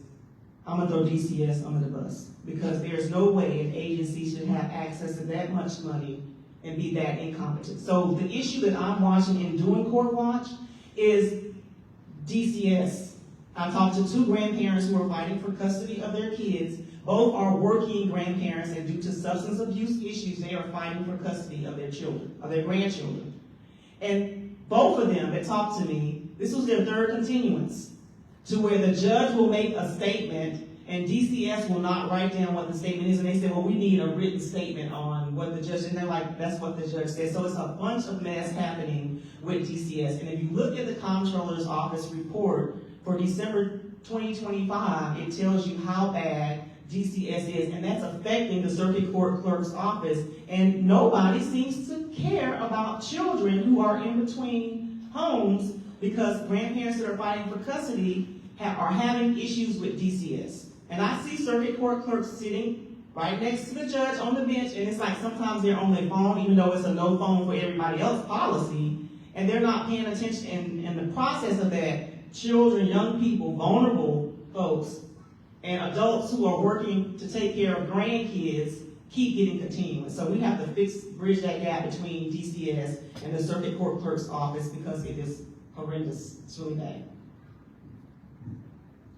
I'm gonna throw DCS under the bus, because there's no way an agency should have access to that much money and be that incompetent. So the issue that I'm watching in doing Court Watch is DCS. I talked to 2 grandparents who are fighting for custody of their kids. Both are working grandparents, and due to substance abuse issues, they are fighting for custody of their children, of their grandchildren. And both of them that talked to me, this was their 3rd continuance, to where the judge will make a statement and DCS will not write down what the statement is. And they said, well, we need a written statement on what the judge, and they're like, that's what the judge said. So it's a bunch of mess happening with DCS. And if you look at the Comptroller's Office report for December 2025, it tells you how bad DCS is, and that's affecting the circuit court clerk's office. And nobody seems to care about children who are in between homes, because grandparents that are fighting for custody are having issues with DCS. And I see circuit court clerks sitting right next to the judge on the bench, and it's like sometimes they're on their phone, even though it's a no phone for everybody else policy, and they're not paying attention. And the process of that, children, young people, vulnerable folks, and adults who are working to take care of grandkids keep getting continuous. So we have to bridge that gap between DCS and the circuit court clerk's office, because it is horrendous. It's really bad.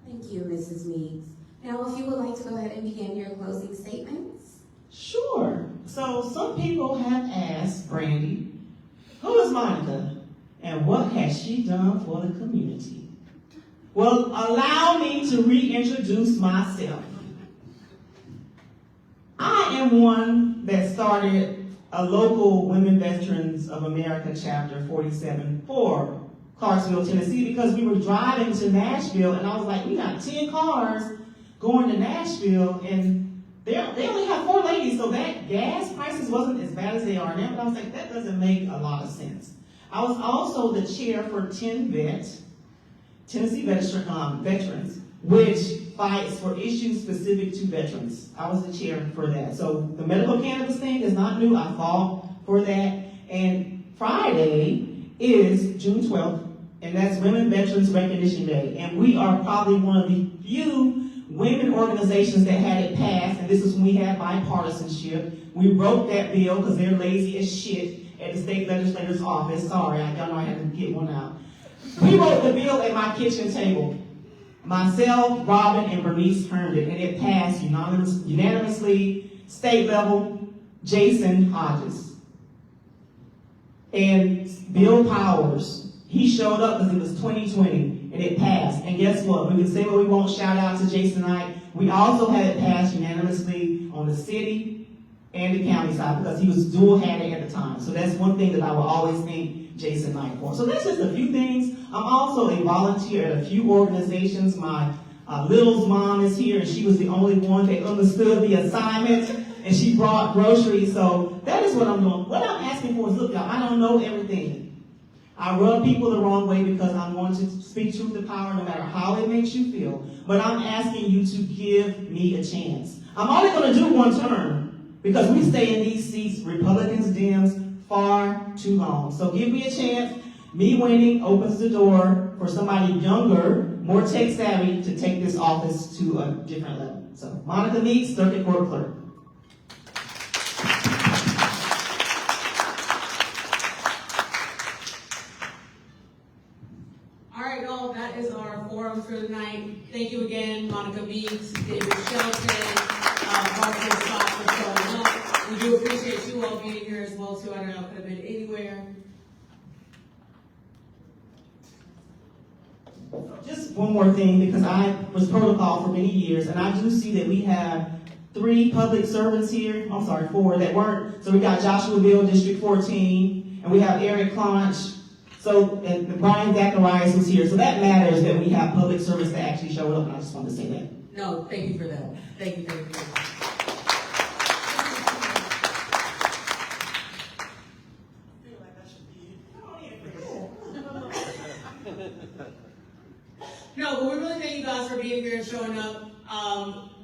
Thank you, Mrs. Meeks. Now, if you would like to go ahead and begin your closing statements. Sure. So some people have asked Brandy, who is Monica and what has she done for the community? Well, allow me to reintroduce myself. I am one that started a local Women Veterans of America chapter 47 for Clarksville, Tennessee, because we were driving to Nashville, and I was like, we got 10 cars going to Nashville, and they only have 4 ladies, so that gas prices wasn't as bad as they are now, but I was like, that doesn't make a lot of sense. I was also the chair for Tennessee Veterans, which fights for issues specific to veterans. I was the chair for that. So the medical cannabis thing is not new. I fought for that. And Friday is June 12th, and that's Women Veterans Recognition Day. And we are probably one of the few women organizations that had it passed, and this is when we had bipartisanship. We wrote that bill because they're lazy as shit at the state legislator's office. Sorry, y'all know I had to get one out. We wrote the bill at my kitchen table. Myself, Robin, and Bernice turned it, and it passed unanimously, state level, Jason Hodges. And Bill Powers, he showed up because it was 2020, and it passed. And guess what? We can say what we want, shout out to Jason Knight. We also had it passed unanimously on the city and the county side because he was dual-hatted at the time. So that's one thing that I will always thank Jason Knight for. So that's just a few things. I'm also a volunteer at a few organizations. My Little's mom is here, and she was the only one that understood the assignment, and she brought groceries. So that is what I'm doing. What I'm asking for is, look, y'all, I don't know everything. I rub people the wrong way because I want to speak truth to power no matter how it makes you feel. But I'm asking you to give me a chance. I'm only going to do one term because we stay in these seats, Republicans, Dems, far too long. So give me a chance. Me winning opens the door for somebody younger, more tech savvy, to take this office to a different level. So Monica Meeks, Circuit Court Clerk. All right, y'all, that is our forum for tonight. Thank you again, Monica Meeks, David Shelton, Marcus Scott for showing up. We do appreciate you all being here as well, too. I don't know, could have been anywhere. Just one more thing, because I was protocol for many years, and I do see that we have 3 public servants here. I'm sorry, 4 that weren't. So we got Joshua Bill, District 14, and we have Eric Clonch. So, and Brian Zacharias was here. So that matters that we have public servants that actually showed up, and I just wanted to say that. No, thank you for that. Thank you. No, but we really thank you guys for being here and showing up.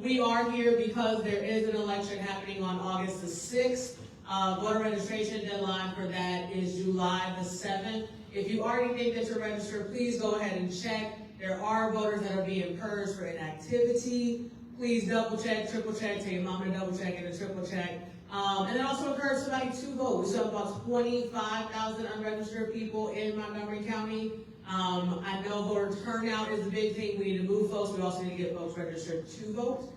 We are here because there is an election happening on August the 6th. Voter registration deadline for that is July the 7th. If you already think that you're registered, please go ahead and check. There are voters that are being purged for inactivity. Please double check, triple check, tell your mom to double check and a triple check. And then also encourage somebody to vote. We still have about 25,000 unregistered people in Montgomery County. I know voter turnout is a big thing. We need to move folks. We also need to get folks registered to vote.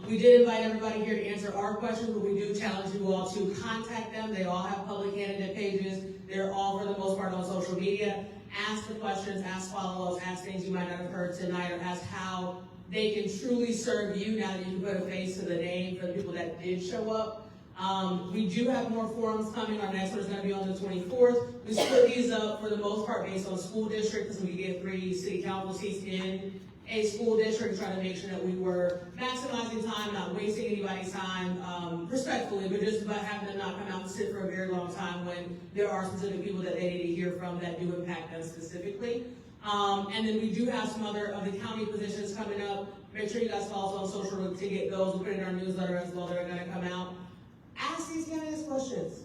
We did invite everybody here to answer our questions, but we do challenge you all to contact them. They all have public candidate pages. They're all, for the most part, on social media. Ask the questions, ask follow-ups, ask things you might not have heard tonight, or ask how they can truly serve you now that you can put a face to the name for the people that did show up. We do have more forums coming. Our next one is going to be on the 24th. We split these up for the most part based on school district because we get 3 city council seats in a school district, trying to make sure that we were maximizing time, not wasting anybody's time, respectfully, but just about having them not come out and sit for a very long time when there are specific people that they need to hear from that do impact them specifically. And then we do have some other of the county positions coming up. Make sure you guys follow us on social to get those. We'll put it in our newsletter as well. They're going to come out. Ask these candidates questions.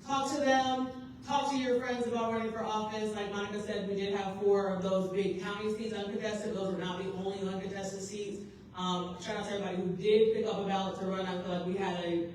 Talk to them. Talk to your friends about running for office. Like Monica said, we did have 4 of those big county seats uncontested. Those were not the only uncontested seats. Shout out to everybody who did pick up a ballot to run. I feel like we had a,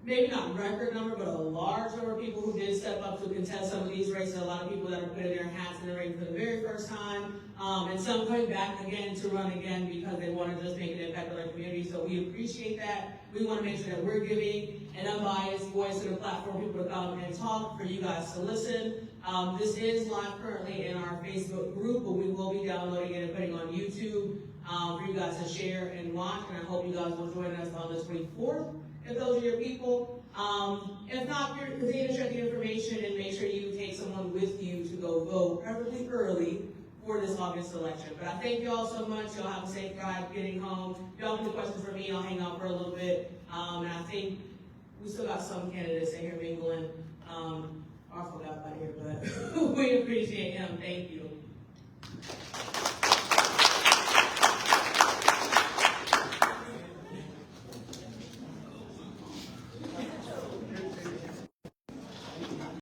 maybe not record number, but a large number of people who did step up to contest some of these races. A lot of people that are putting their hats in the ring for the very first time. And some coming back again to run again because they want to just make an impact on their community. So we appreciate that. We want to make sure that we're giving an unbiased voice to the platform, people to come and talk, for you guys to listen. This is live currently in our Facebook group, but we will be downloading it and putting on YouTube for you guys to share and watch. And I hope you guys will join us on the 24th if those are your people. If not, continue to share the information and make sure you take someone with you to go vote, preferably early, for this August election. But I thank you all so much. Y'all have a safe drive getting home. If y'all have any questions for me, I'll hang out for a little bit. And I think we still got some candidates in here mingling. I forgot about here, but we appreciate him. Thank you.